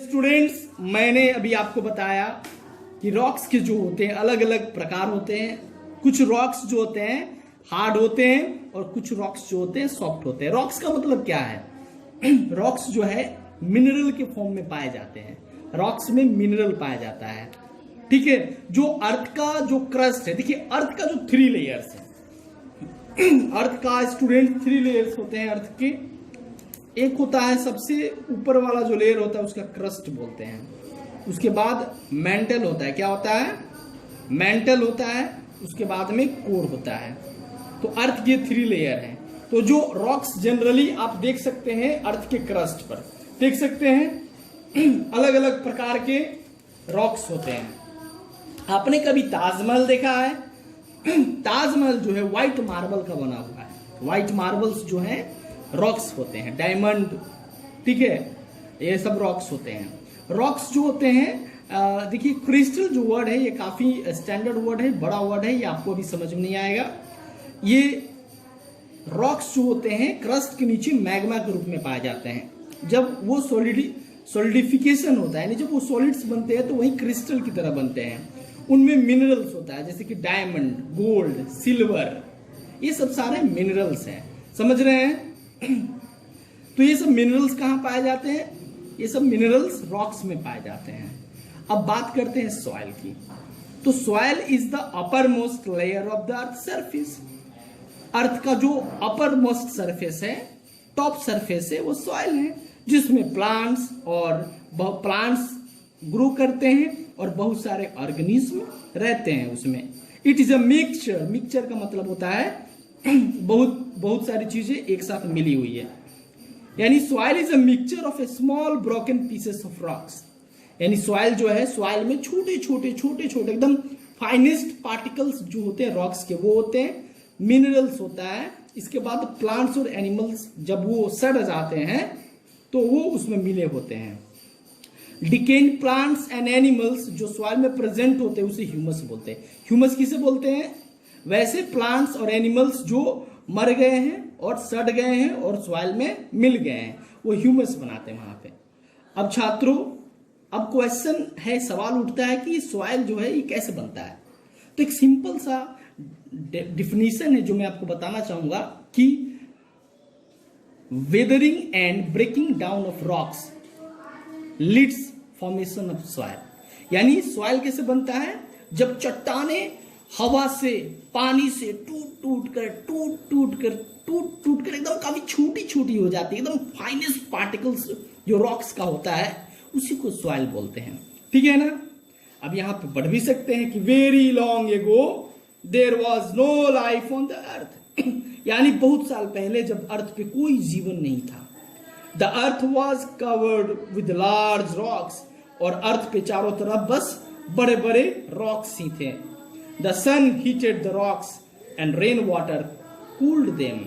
Students, मैंने अभी आपको बताया कि रॉक्स के जो होते हैं अलग अलग प्रकार होते हैं। कुछ रॉक्स जो होते हैं हार्ड होते हैं और कुछ रॉक्स जो होते हैं सॉफ्ट होते हैं। रॉक्स का मतलब क्या है? रॉक्स जो है मिनरल के फॉर्म में पाए जाते हैं। रॉक्स में मिनरल पाया जाता है, ठीक है। जो अर्थ का जो क्रस्ट है, देखिए अर्थ का जो 3 लेयर्स है, अर्थ का स्टूडेंट 3 लेयर्स होते हैं अर्थ के। एक होता है सबसे ऊपर वाला जो लेयर होता है उसका क्रस्ट बोलते हैं। उसके बाद मेंटल होता है, क्या होता है? मेंटल होता है। उसके बाद में कोर होता है। तो अर्थ के 3 लेयर हैं। तो जो रॉक्स जनरली आप देख सकते हैं अर्थ के क्रस्ट पर, देख सकते हैं अलग अलग प्रकार के रॉक्स होते हैं। आपने कभी ताजमहल देखा है? ताजमहल जो है व्हाइट मार्बल का बना हुआ है। व्हाइट मार्बल्स जो है रॉक्स होते हैं, डायमंड, ठीक है, ये सब रॉक्स होते हैं। रॉक्स जो होते हैं, देखिए क्रिस्टल जो वर्ड है ये काफी स्टैंडर्ड वर्ड है, बड़ा वर्ड है, ये आपको अभी समझ में नहीं आएगा। ये रॉक्स जो होते हैं क्रस्ट के नीचे मैग्मा के रूप में पाए जाते हैं। जब वो सॉलिडिफिकेशन होता है, यानी जब वो सॉलिड्स बनते हैं तो वही क्रिस्टल की तरह बनते हैं। उनमें मिनरल्स होता है, जैसे कि डायमंड, गोल्ड, सिल्वर, ये सब सारे मिनरल्स हैं, समझ रहे हैं? तो ये सब मिनरल्स कहाँ पाए जाते हैं? ये सब मिनरल्स रॉक्स में पाए जाते हैं। अब बात करते हैं सॉइल की। तो soil is the upper most layer of the earth surface. Earth का जो अपर मोस्ट सरफेस है, टॉप सरफेस है, वो सॉइल है, जिसमें प्लांट्स ग्रो करते हैं और बहुत सारे ऑर्गेनिज्म रहते हैं उसमें। It is a mixture. Mixture का मतलब होता है बहुत सारी चीजें एक साथ मिली हुई है। यानी soil is a mixture of A small broken pieces of rocks. यानी सॉइल जो है, सॉइल में छोटे छोटे एकदम फाइनेस्ट पार्टिकल्स जो होते हैं रॉक्स के, वो होते हैं। मिनरल्स होता है। इसके बाद प्लांट्स और एनिमल्स जब वो सड़ जाते हैं तो वो उसमें मिले होते हैं। डिकेइंग प्लांट्स एंड एनिमल्स जो सॉइल में प्रेजेंट होते हैं उसे ह्यूमस बोलते हैं। ह्यूमस किसे बोलते हैं? वैसे प्लांट्स और एनिमल्स जो मर गए हैं और सड़ गए हैं और सॉइल में मिल गए हैं, वो ह्यूमस बनाते हैं वहां पे। अब छात्रों, अब क्वेश्चन है, सवाल उठता है कि सॉइल जो है ये कैसे बनता है। तो एक सिंपल सा डिफिनीशन है जो मैं आपको बताना चाहूंगा कि weathering and breaking down of rocks leads formation of soil. यानी सॉइल कैसे बनता है? जब चट्टाने हवा से, पानी से टूट टूट कर एकदम काफी छोटी छोटी हो जाती है, एकदम फाइनेस्ट पार्टिकल्स जो रॉक्स का होता है, उसी को सॉइल बोलते हैं, ठीक है ना। अब यहां पे बढ़ भी सकते हैं कि very long ago there was no life on the earth. यानी बहुत साल पहले जब अर्थ पे कोई जीवन नहीं था। The earth was covered with large rocks. और अर्थ पे चारों तरफ बस बड़े बड़े रॉक्स ही थे। The sun heated the rocks and rain water cooled them.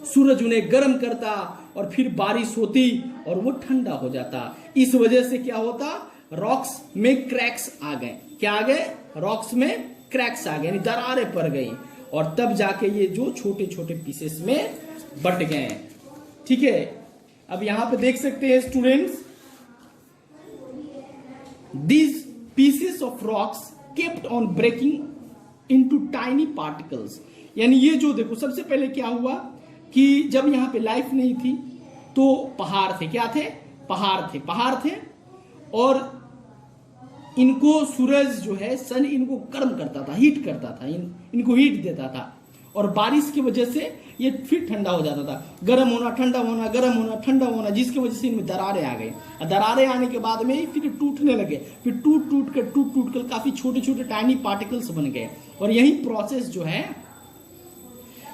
सूरज उन्हें गर्म करता और फिर बारिश होती और वो ठंडा हो जाता। इस वजह से क्या होता? रॉक्स में क्रैक्स आ गए। क्या आ गए? रॉक्स में क्रैक्स आ गए, यानी दरारें पड़ गई, और तब जाके ये जो छोटे छोटे पीसेस में बट गए, ठीक है। अब यहां पे देख सकते हैं students, these pieces of rocks kept on breaking into tiny particles. यानी ये जो देखो, सबसे पहले क्या हुआ कि जब यहां पे लाइफ नहीं थी तो पहाड़ थे। क्या थे? पहाड़ थे और इनको सूरज जो है, सन इनको गर्म करता था, हीट करता था, इनको हीट देता था, और बारिश की वजह से ये फिर ठंडा हो जाता था। गर्म होना, ठंडा होना, गर्म होना, ठंडा होना, जिसकी वजह से इनमें दरारें आ गई। दरारें आने के बाद में फिर टूटने लगे, फिर टूट कर काफी छोटे छोटे टाइनी पार्टिकल्स बन गए। और यही प्रोसेस जो है,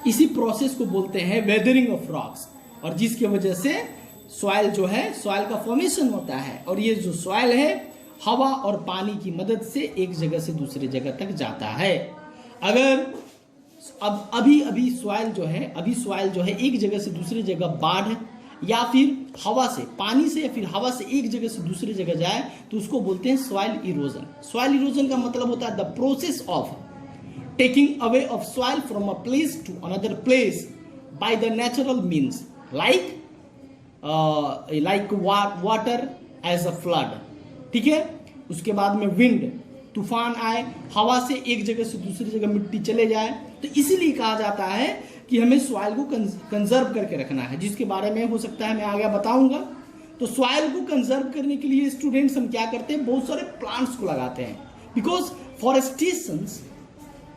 इसी प्रोसेस को बोलते हैं वेदरिंग ऑफ रॉक्स, और जिसकी वजह से सॉइल जो है, सॉइल का फॉर्मेशन होता है। और ये जो सॉइल है हवा और पानी की मदद से एक जगह से दूसरी जगह तक जाता है। अगर अब अभी सॉइल जो है एक जगह से दूसरी जगह बाढ़ या फिर हवा से, पानी से या फिर हवा से एक जगह से दूसरी जगह जाए तो उसको बोलते हैं सॉइल इरोजन। सॉइल इरोजन का मतलब होता है the process of taking away of soil from a place to another place by the natural means like water as a flood, ठीक है। उसके बाद में विंड, तूफान आए, हवा से एक जगह से दूसरी जगह मिट्टी चले जाए, तो इसीलिए कहा जाता है कि हमें सॉइल को कंजर्व करके रखना है, जिसके बारे में हो सकता है मैं आगे बताऊंगा। तो सॉइल को कंजर्व करने के लिए स्टूडेंट्स हम क्या करते हैं, बहुत सारे प्लांट्स को लगाते हैं, बिकॉज फॉरेस्टेशंस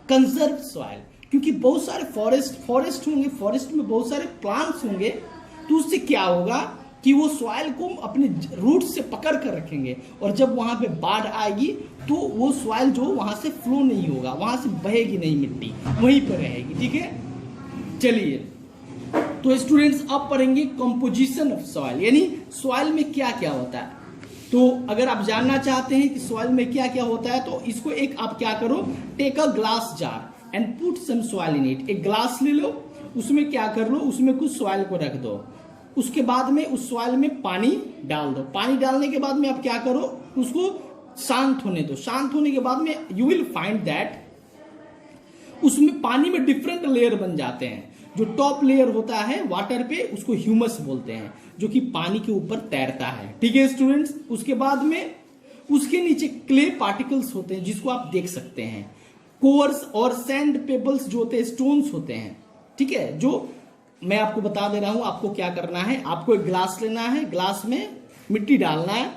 कंजर्व सॉइल, क्योंकि बहुत सारे फॉरेस्ट होंगे, फॉरेस्ट में बहुत सारे प्लांट्स होंगे, तो उससे क्या होगा कि वो सॉइल को अपने रूट से पकड़ कर रखेंगे, और जब वहां पे बाढ़ आएगी तो वो सॉइल जो वहां से फ्लो नहीं होगा, वहां से बहेगी नहीं, मिट्टी वहीं पर रहेगी, ठीक है। चलिए, तो स्टूडेंट्स अब पढ़ेंगे कंपोजिशन ऑफ सॉइल, यानी सॉइल में क्या क्या होता है। तो अगर आप जानना चाहते हैं कि सॉइल में क्या क्या होता है, तो इसको एक आप क्या करो, take a glass jar and put some soil in it. एक ग्लास ले लो, उसमें क्या कर लो, उसमें कुछ सॉइल को रख दो, उसके बाद में उस सॉइल में पानी डाल दो। पानी डालने के बाद में आप क्या करो, उसको शांत होने दो। शांत होने के बाद में यू विल फाइंड दैट उसमें पानी में डिफरेंट लेयर बन जाते हैं। जो टॉप लेयर होता है वाटर पे, उसको ह्यूमस बोलते हैं, जो कि पानी के ऊपर तैरता है, ठीक है स्टूडेंट्स। उसके बाद में उसके नीचे क्ले पार्टिकल्स होते हैं, जिसको आप देख सकते हैं। कोर्स और सैंड पेबल्स जो होते हैं, स्टोन्स होते हैं, ठीक है। जो मैं आपको बता दे रहा हूं, आपको क्या करना है, आपको एक ग्लास लेना है, ग्लास में मिट्टी डालना है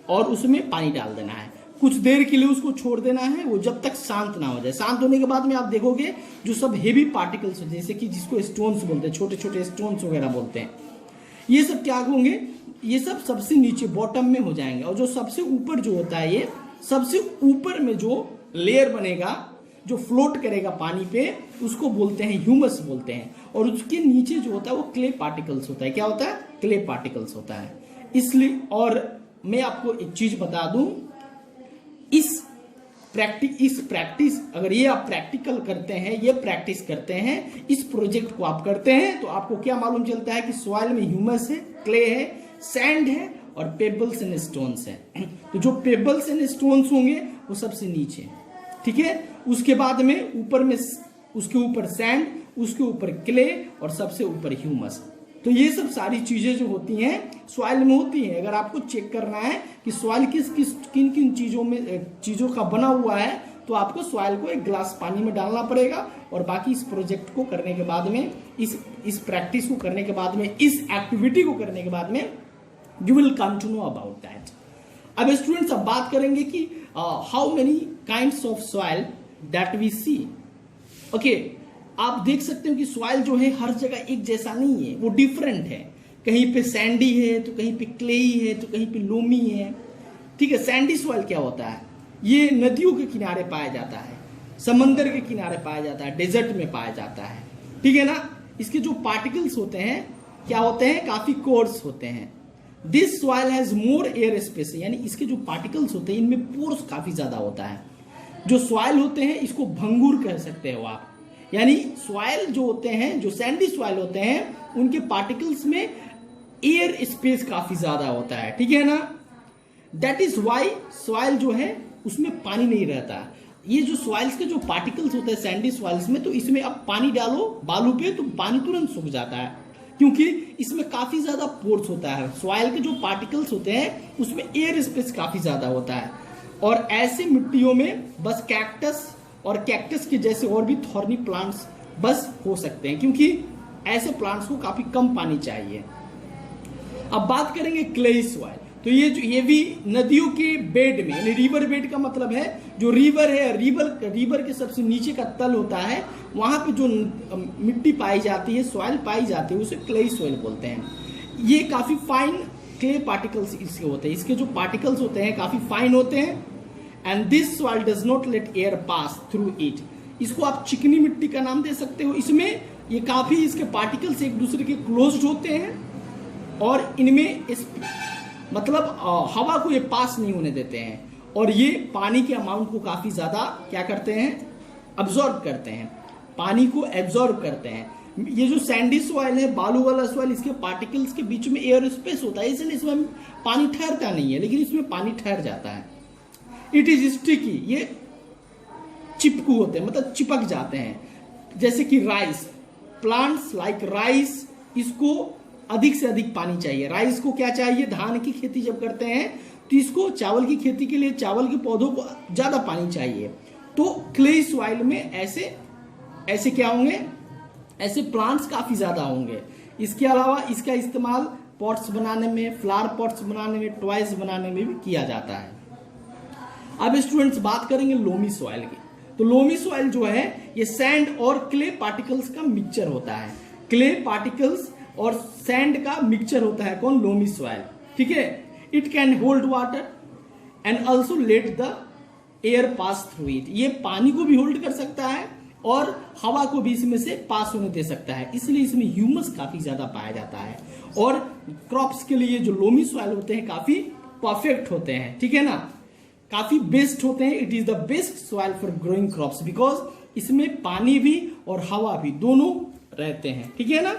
और उसमें पानी डाल देना है। कुछ देर के लिए उसको छोड़ देना है, वो जब तक शांत ना हो जाए। शांत होने के बाद में आप देखोगे जो सब हेवी पार्टिकल्स होते हैं, जैसे कि जिसको स्टोन्स बोलते हैं, छोटे छोटे स्टोन्स वगैरह बोलते हैं, ये सब क्या होंगे, ये सब सबसे नीचे बॉटम में हो जाएंगे। और जो सबसे ऊपर जो होता है, ये सबसे ऊपर में जो लेयर बनेगा, जो फ्लोट करेगा पानी पे, उसको बोलते हैं ह्यूमस बोलते हैं। और उसके नीचे जो होता है वो क्ले पार्टिकल्स होता है। क्या होता है, क्ले पार्टिकल्स होता है। इसलिए, और मैं आपको एक चीज बता दूं, इस प्रैक्टिस अगर ये आप प्रैक्टिकल करते हैं, ये प्रैक्टिस करते हैं, इस प्रोजेक्ट को आप करते हैं, तो आपको क्या मालूम चलता है कि सॉइल में ह्यूमस है, क्ले है, सैंड है और पेबल्स एंड स्टोन्स है। तो जो पेबल्स एंड स्टोन्स होंगे वो सबसे नीचे, ठीक है। उसके बाद में ऊपर में, उसके ऊपर सैंड, उसके ऊपर क्ले और सबसे ऊपर ह्यूमस। तो ये सब सारी चीजें जो होती हैं सॉइल में होती हैं। अगर आपको चेक करना है कि सॉइल किन किन चीजों का बना हुआ है, तो आपको सॉइल को एक ग्लास पानी में डालना पड़ेगा। और बाकी इस प्रोजेक्ट को करने के बाद में, इस प्रैक्टिस को करने के बाद में, इस एक्टिविटी को करने के बाद में you will come to know about that. अब स्टूडेंट्स, अब बात करेंगे कि how many kinds of soil that we see. Okay, आप देख सकते हो कि सॉइल जो है हर जगह एक जैसा नहीं है, वो डिफरेंट है। कहीं पे सैंडी है, तो कहीं पे क्लेई है, तो कहीं पे लोमी है, ठीक है। सैंडी सॉइल क्या होता है, ये नदियों के किनारे पाया जाता है, समंदर के किनारे पाया जाता है, डेजर्ट में पाया जाता है, ठीक है ना। इसके जो पार्टिकल्स होते हैं क्या होते हैं, काफी कोर्स होते हैं। This soil has more air space, यानी इसके जो पार्टिकल्स होते हैं इनमें पोर्स काफी ज्यादा होता है। जो सॉइल होते हैं इसको भंगुर कह सकते हो आप, यानी सॉइल जो होते हैं, जो सैंडी सॉइल होते हैं, उनके पार्टिकल्स में एयर स्पेस काफी ज्यादा होता है, ठीक है ना। दैट इज वाई सॉइल जो है उसमें पानी नहीं रहता। ये जो सॉइल्स के जो पार्टिकल्स होते हैं सैंडी सॉइल्स में, तो इसमें अब पानी डालो बालू पे तो पानी तुरंत सूख जाता है, क्योंकि इसमें काफी ज्यादा पोर्स होता है। सॉइल के जो पार्टिकल्स होते हैं उसमें एयर स्पेस काफी ज्यादा होता है। और ऐसी मिट्टियों में बस कैक्टस और कैक्टस के जैसे और भी थॉर्नी प्लांट्स बस हो सकते हैं, क्योंकि ऐसे प्लांट्स को काफी कम पानी चाहिए। अब बात करेंगे क्लेई सॉइल। तो ये भी नदियों के बेड में, यानी रिवर बेड का मतलब है जो रिवर है, रिवर के सबसे नीचे का तल होता है, वहां पे जो मिट्टी पाई जाती है, सॉइल पाई जाती है, उसे क्लेई सॉइल बोलते हैं। ये काफी फाइन क्ले पार्टिकल्स इसके होते हैं, इसके जो पार्टिकल्स होते हैं काफी फाइन होते हैं। And this soil does not let air pass through it. इसको आप चिकनी मिट्टी का नाम दे सकते हो। इसमें ये काफी, इसके पार्टिकल्स एक दूसरे के क्लोज्ड होते हैं और इनमें मतलब हवा को ये पास नहीं होने देते हैं, और ये पानी के अमाउंट को काफी ज्यादा क्या करते हैं, अब्जॉर्ब करते हैं, पानी को एब्जॉर्ब करते हैं। ये जो सैंडी सॉइल है, बालू वाला सॉइल, इसके पार्टिकल्स के बीच में एयर स्पेस होता है, इसलिए इसमें पानी ठहरता नहीं है, लेकिन इसमें पानी ठहर जाता है। इट इज स्टिकी, ये चिपकू होते हैं, मतलब चिपक जाते हैं। जैसे कि राइस, प्लांट्स लाइक राइस, इसको अधिक से अधिक पानी चाहिए। राइस को क्या चाहिए, धान की खेती जब करते हैं तो इसको चावल की खेती के लिए चावल के पौधों को ज्यादा पानी चाहिए। तो क्ले सॉइल में ऐसे क्या होंगे, ऐसे प्लांट्स काफी ज्यादा होंगे। इसके अलावा इसका इस्तेमाल पॉट्स बनाने में, फ्लावर पॉट्स बनाने में, टॉयज बनाने में भी किया जाता है। अब स्टूडेंट्स बात करेंगे लोमी सॉइल की। तो लोमी सॉइल जो है ये सैंड और क्ले पार्टिकल्स का मिक्सचर होता है। क्ले पार्टिकल्स और सैंड का मिक्सचर होता है कौन, लोमी सॉइल, ठीक है। It can hold water and also let the air pass through it. ये पानी को भी होल्ड कर सकता है और हवा को भी इसमें से पास होने दे सकता है, इसलिए इसमें ह्यूमस काफी ज्यादा पाया जाता है। और क्रॉप्स के लिए जो लोमी सॉइल होते हैं काफी परफेक्ट होते हैं, ठीक है ना, काफी बेस्ट होते हैं। It is the best soil for growing crops because इसमें पानी भी और हवा भी दोनों रहते हैं, ठीक है ना,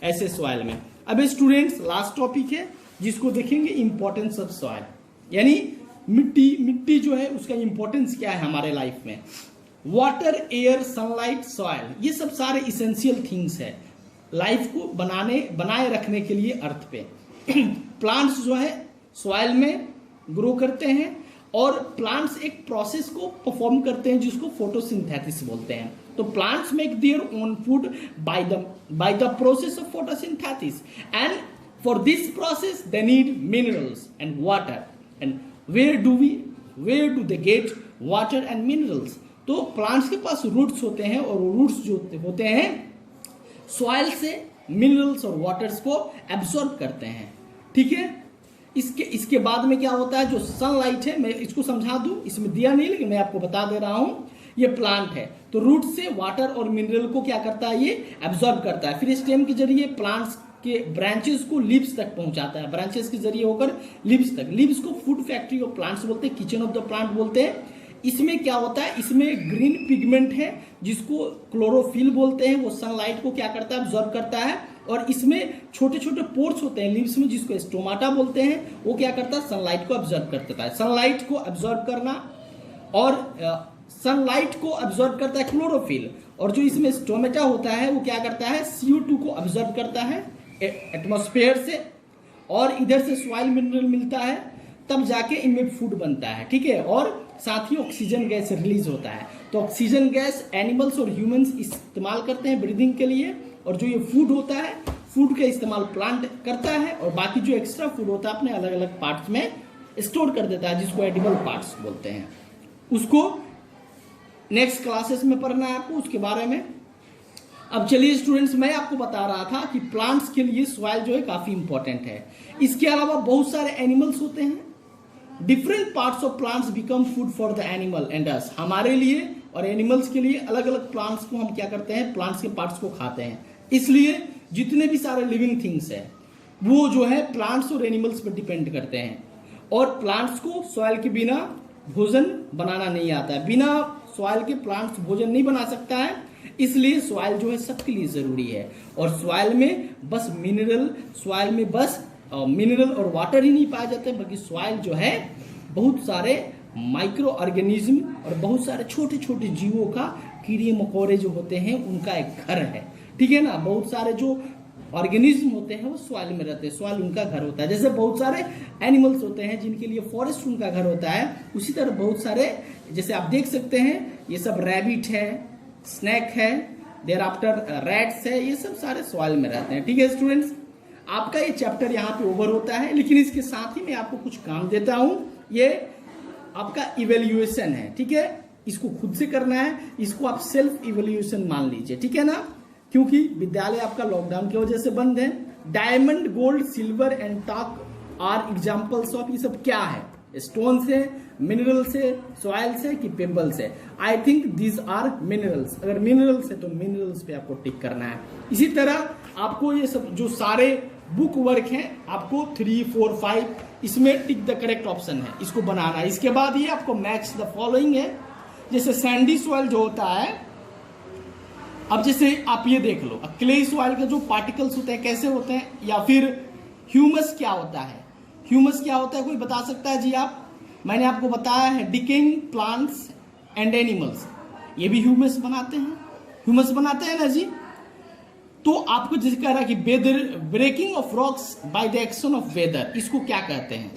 ऐसे सॉइल में। अब स्टूडेंट्स लास्ट टॉपिक है जिसको देखेंगे इंपॉर्टेंस ऑफ सॉइल, यानी मिट्टी जो है उसका इंपॉर्टेंस क्या है हमारे लाइफ में। वाटर, एयर, सनलाइट, सॉइल, ये सब सारे इसेंशियल थिंग्स है लाइफ को बनाए रखने के लिए अर्थ पे। प्लांट्स जो है सॉइल में ग्रो करते हैं और प्लांट्स एक प्रोसेस को परफॉर्म करते हैं जिसको फोटोसिंथेसिस बोलते हैं। तो plants make their own food by the process of photosynthesis and for this process they need minerals and water. And where do they get water and minerals. तो plants के पास रूट्स होते हैं और रूट्स जो होते हैं सॉइल से मिनरल्स और वाटर्स को एब्सॉर्ब करते हैं, ठीक है। इसके बाद में क्या होता है, जो सनलाइट है, मैं इसको समझा दूं, इसमें दिया नहीं लेकिन मैं आपको बता दे रहा हूं। ये प्लांट है तो रूट से वाटर और मिनरल को क्या करता है, ये एब्सॉर्ब करता है। फिर स्टेम के जरिए प्लांट्स के ब्रांचेस को लीव्स तक पहुंचाता है, ब्रांचेस के जरिए होकर लीव्स तक। लीव्स को फूड फैक्ट्री ऑफ प्लांट्स बोलते हैं, किचन ऑफ द प्लांट बोलते हैं। इसमें क्या होता है, इसमें ग्रीन पिगमेंट है जिसको क्लोरोफिल बोलते हैं, वो सनलाइट को क्या करता है, एब्सॉर्ब करता है। और इसमें छोटे छोटे पोर्स होते हैं लीव्स में जिसको स्टोमाटा बोलते हैं, वो क्या करता है, सनलाइट को एब्सॉर्ब करता है। सनलाइट को एब्सॉर्ब करना और सनलाइट को एब्सॉर्ब करता है क्लोरोफिल, और जो इसमें स्टोमेटा होता है वो क्या करता है, CO2 को एब्सॉर्ब करता है एटमॉस्फेयर से, और इधर से सॉइल मिनरल मिलता है, तब जाके इनमें फूड बनता है, ठीक है। और साथ ही ऑक्सीजन गैस रिलीज होता है। तो ऑक्सीजन गैस एनिमल्स और ह्यूमंस इस्तेमाल करते हैं ब्रीदिंग के लिए, और जो ये फूड होता है, फूड का इस्तेमाल प्लांट करता है, और बाकी जो एक्स्ट्रा फूड होता है अपने अलग अलग पार्ट्स में स्टोर कर देता है जिसको एडिबल पार्ट्स बोलते हैं। उसको नेक्स्ट क्लासेस में पढ़ना है आपको उसके बारे में। अब चलिए स्टूडेंट्स, मैं आपको बता रहा था कि प्लांट्स के लिए सॉइल जो है काफी इंपॉर्टेंट है। इसके अलावा बहुत सारे एनिमल्स होते हैं। Different parts of plants become food for the animal and us. हमारे लिए और एनिमल्स के लिए अलग अलग प्लांट्स को हम क्या करते हैं, प्लांट्स के पार्ट्स को खाते हैं। इसलिए जितने भी सारे लिविंग थिंग्स हैं वो जो है प्लांट्स और एनिमल्स पर डिपेंड करते हैं। और प्लांट्स को सॉइल के बिना भोजन बनाना नहीं आता है, बिना सॉइल के प्लांट्स भोजन नहीं बना सकता है। इसलिए सॉइल जो है सबके लिए जरूरी है। और सॉइल में बस मिनरल और वाटर ही नहीं पाए जाते, बल्कि सॉइल जो है बहुत सारे माइक्रो ऑर्गेनिज्म और बहुत सारे छोटे छोटे जीवों का, कीड़े मकोड़े जो होते हैं उनका एक घर है, ठीक है ना। बहुत सारे जो ऑर्गेनिज्म होते हैं वो सॉइल में रहते हैं, सॉइल उनका घर होता है। जैसे बहुत सारे एनिमल्स होते हैं जिनके लिए फॉरेस्ट उनका घर होता है, उसी तरह बहुत सारे, जैसे आप देख सकते हैं ये सब रैबिट है, स्नैक है, देयर आफ्टर रैट्स है, ये सब सारे सॉइल में रहते हैं, ठीक है स्टूडेंट्स। आपका ये चैप्टर यहाँ पे ओवर होता है, लेकिन इसके साथ ही मैं आपको कुछ काम देता हूं। ये आपका इवेल्युएशन है, ठीक है, इसको खुद से करना है, इसको आप सेल्फ इवेल्युएशन मान लीजिए, ठीक है ना, क्योंकि विद्यालय आपका लॉकडाउन की वजह से बंद है। Diamond, gold, silver and talc are examples of, ये सब क्या है, स्टोन से, मिनरल से, सॉइल से कि पेबल से। I think these are minerals. अगर मिनरल्स है तो मिनरल्स पे आपको टिक करना है। इसी तरह आपको ये सब जो सारे बुक वर्क हैं आपको 3, 4, 5 इसमें टिक द करेक्ट ऑप्शन है, इसको बनाना है। इसके बाद ये आपको मैच द फॉलोइंग है। जैसे सैंडी सॉइल जो होता है, अब जैसे आप ये देख लो, क्ले सॉइल के जो पार्टिकल्स होते हैं कैसे होते हैं, या फिर ह्यूमस क्या होता है, ह्यूमस क्या होता है, कोई बता सकता है जी आप? मैंने आपको बताया है डिकेइंग प्लांट्स एंड एनिमल्स, ये भी ह्यूमस बनाते हैं, ह्यूमस बनाते हैं ना जी। तो आपको जैसे कह रहा है कि weather, breaking off rocks by the action of weather, इसको क्या कहते हैं,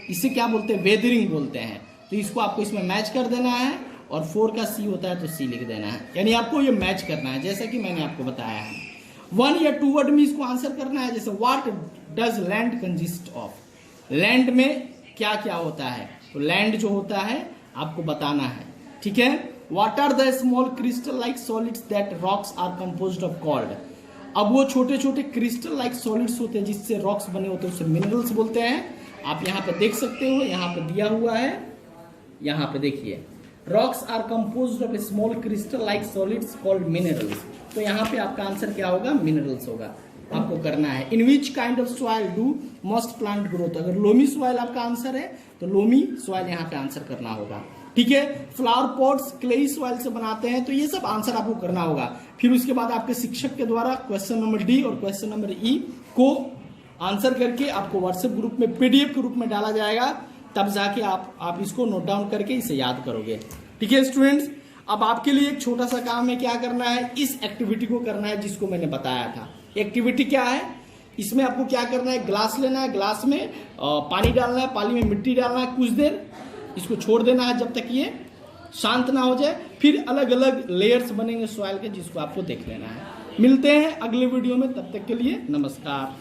इसे क्या बोलते हैं, वेदरिंग बोलते हैं। तो इसको आपको इसमें मैच कर देना है और 4 का सी होता है तो सी लिख देना है, यानी आपको ये मैच करना है जैसा कि मैंने आपको बताया है। 1 या 2 वर्ड में इसको आंसर करना है, जैसे what does land consist of, land में क्या क्या होता है, तो लैंड जो होता है आपको बताना है, ठीक है। What are the small crystal like solids that rocks are composed of called, अब वो छोटे छोटे क्रिस्टल लाइक सॉलिड्स होते हैं जिससे रॉक्स बने होते हैं उसे मिनरल्स बोलते हैं। आप यहाँ पे देख सकते हो, यहाँ पे दिया हुआ है, यहाँ पे देखिए, rocks are composed of small crystal like solids called minerals, तो यहाँ पे आपका आंसर क्या होगा, मिनरल्स होगा, आपको करना है। In which kind of soil do most plant growth, अगर लोमी सॉइल आपका आंसर है तो लोमी सॉइल यहाँ पे आंसर करना होगा, ठीक है। फ्लावर पॉट्स क्लेई सॉइल से बनाते हैं, तो ये सब आंसर आपको करना होगा। फिर उसके बाद आपके शिक्षक के द्वारा क्वेश्चन नंबर डी और क्वेश्चन नंबर ई को आंसर करके आपको व्हाट्सएप ग्रुप में पीडीएफ के रूप में डाला जाएगा, तब जाके आप इसको नोट डाउन करके इसे याद करोगे, ठीक है स्टूडेंट्स। अब आपके लिए एक छोटा सा काम है, क्या करना है, इस एक्टिविटी को करना है जिसको मैंने बताया था। एक्टिविटी क्या है, इसमें आपको क्या करना है, ग्लास लेना है, ग्लास में पानी डालना है, पानी में मिट्टी डालना है, कुछ देर इसको छोड़ देना है जब तक ये शांत ना हो जाए, फिर अलग अलग लेयर्स बनेंगे सॉइल के जिसको आपको देख लेना है। मिलते हैं अगले वीडियो में, तब तक के लिए नमस्कार।